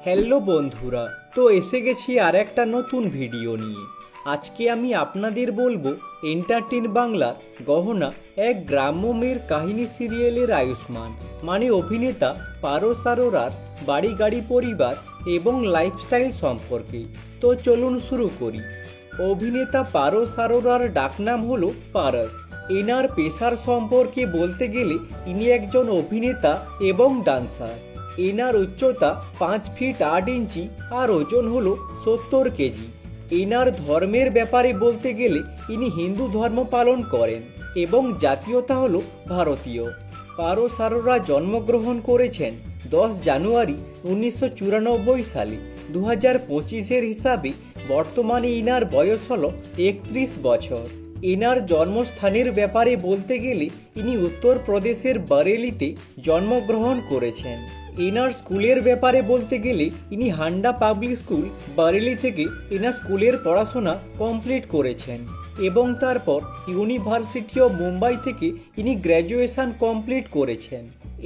Hello বন্ধুরা, তো এসে গেছি আর একটা নতুন ভিডিও নিয়ে। আজকে আমি আপনাদের বলবো এন্টারটেন বাংলার গহনা এক গ্রাম্য মেয়ের কাহিনী সিরিয়ালের আয়ুষ্মান মানে অভিনেতা পারস আরোরার বাড়ি গাড়ি পরিবার এবং লাইফস্টাইল সম্পর্কে। তো চলুন শুরু করি। অভিনেতা পারস আরোরার ডাকনাম হলো পারস। এনার পেশার সম্পর্কে বলতে গেলে ইনি একজন অভিনেতা এবং ডান্সার। এনার উচ্চতা 5 ফিট 8 ইঞ্চি আর ওজন হলো 70 কেজি। এনার ধর্মের ব্যাপারে বলতে গেলে ইনি হিন্দু ধর্ম পালন করেন এবং জাতীয়তা হলো ভারতীয়। পারস আরোরা জন্মগ্রহণ করেছেন 10 জানুয়ারি 1994 সালে। 2025-এর হিসাবে বর্তমানে ইনার বয়স হলো 31 বছর। এনার জন্মস্থানের ব্যাপারে বলতে গেলে ইনি উত্তরপ্রদেশের বরেলিতে জন্মগ্রহণ করেছেন। এনার স্কুলের ব্যাপারে বলতে গেলে ইনি হান্ডা পাবলিক স্কুল বরেলি থেকে এনার স্কুলের পড়াশোনা কমপ্লিট করেছেন এবং তারপর ইউনিভার্সিটি অফ মুম্বাই থেকে ইনি গ্র্যাজুয়েশন কমপ্লিট করেছেন।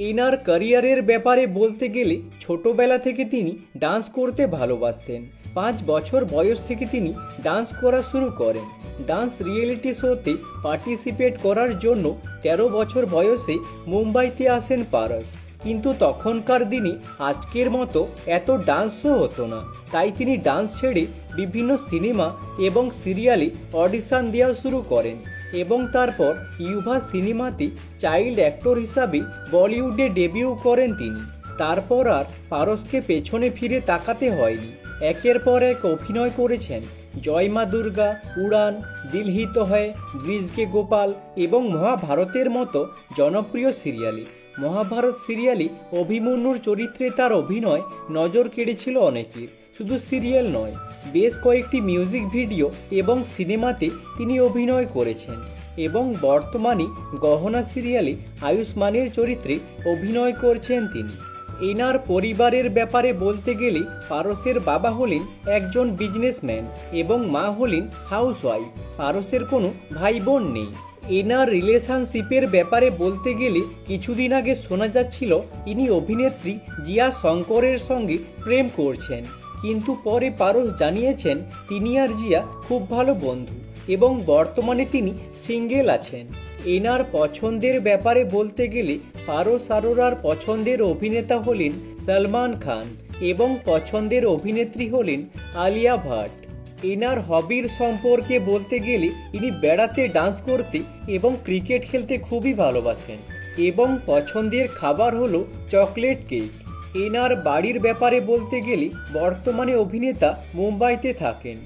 এনার ক্যারিয়ারের ব্যাপারে বলতে গেলে ছোটবেলা থেকে তিনি ডান্স করতে ভালোবাসতেন। 5 বছর বয়স থেকে তিনি ডান্স করা শুরু করেন। ডান্স রিয়েলিটি শোতে পার্টিসিপেট করার জন্য 13 বছর বয়সে মুম্বাইতে আসেন পারস। কিন্তু তখনকার দিনে আজকের মতো এত ডান্স শো হতো না, তাই তিনি ডান্স ছেড়ে বিভিন্ন সিনেমা এবং সিরিয়ালে অডিশন দেওয়া শুরু করেন এবং তারপর ইউভা সিনেমাতে চাইল্ড অ্যাক্টর হিসাবে বলিউডে ডেবিউ করেন তিনি। তারপর আর পারসকে পেছনে ফিরে তাকাতে হয়নি। একের পর এক অভিনয় করেছেন জয় মা দুর্গা, উড়ান, দিল হি তো হ্যায়, ব্রিজ কে গোপাল এবং মহাভারতের মতো জনপ্রিয় সিরিয়ালে। মহাভারত সিরিয়ালে অভিমন্যুর চরিত্রে তার অভিনয় নজর কেড়েছিল অনেকের। শুধু সিরিয়াল নয়, বেশ কয়েকটি মিউজিক ভিডিও এবং সিনেমাতে তিনি অভিনয় করেছেন এবং বর্তমানে গহনা সিরিয়ালে আয়ুষ্মানের চরিত্রে অভিনয় করছেন তিনি। এনার পরিবারের ব্যাপারে বলতে গেলে পারসের বাবা হলেন একজন বিজনেসম্যান এবং মা হলেন হাউসওয়াইফ। পারসের কোনো ভাই বোন নেই। এনার রিলেশনশিপের ব্যাপারে বলতে গেলে কিছুদিন আগে শোনা যাচ্ছিল ইনি অভিনেত্রী জিয়া শঙ্করের সঙ্গে প্রেম করছেন, কিন্তু পরে পারস জানিয়েছেন তিনি আর জিয়া খুব ভালো বন্ধু এবং বর্তমানে তিনি সিঙ্গেল আছেন। এনার পছন্দের ব্যাপারে বলতে গেলে পারস আরোরার পছন্দের অভিনেতা হলেন সলমান খান এবং পছন্দের অভিনেত্রী হলেন আলিয়া ভাট। এনার হবির সম্পর্কে বলতে গেলে ইনি বেড়াতে, ডান্স করতে এবং ক্রিকেট খেলতে খুবই ভালোবাসেন এবং পছন্দের খাবার হলো চকলেট কেক। এনার বাড়ির ব্যাপারে বলতে গেলে বর্তমানে অভিনেতা মুম্বাইতে থাকেন।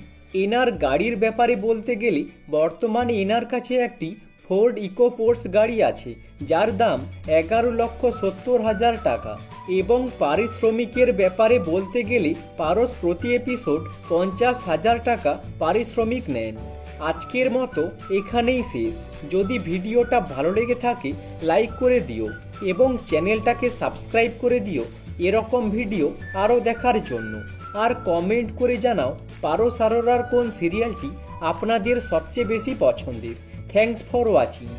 এনার গাড়ির ব্যাপারে বলতে গেলে বর্তমানে এনার কাছে একটি ফোর্ড ইকোস্পোর্টস গাড়ি আছে যার দাম 11,70,000 টাকা এবং পারিশ্রমিকের ব্যাপারে বলতে গেলে পারস প্রতি এপিসোড 50,000 টাকা পারিশ্রমিক নেন। আজকের মতো এখানেই শেষ। যদি ভিডিওটা ভালো লেগে থাকে লাইক করে দিও এবং চ্যানেলটাকে সাবস্ক্রাইব করে দিও এরকম ভিডিও আরও দেখার জন্য। আর কমেন্ট করে জানাও পারস আরোরার কোন সিরিয়ালটি আপনাদের সবচেয়ে বেশি পছন্দের। Thanks for watching.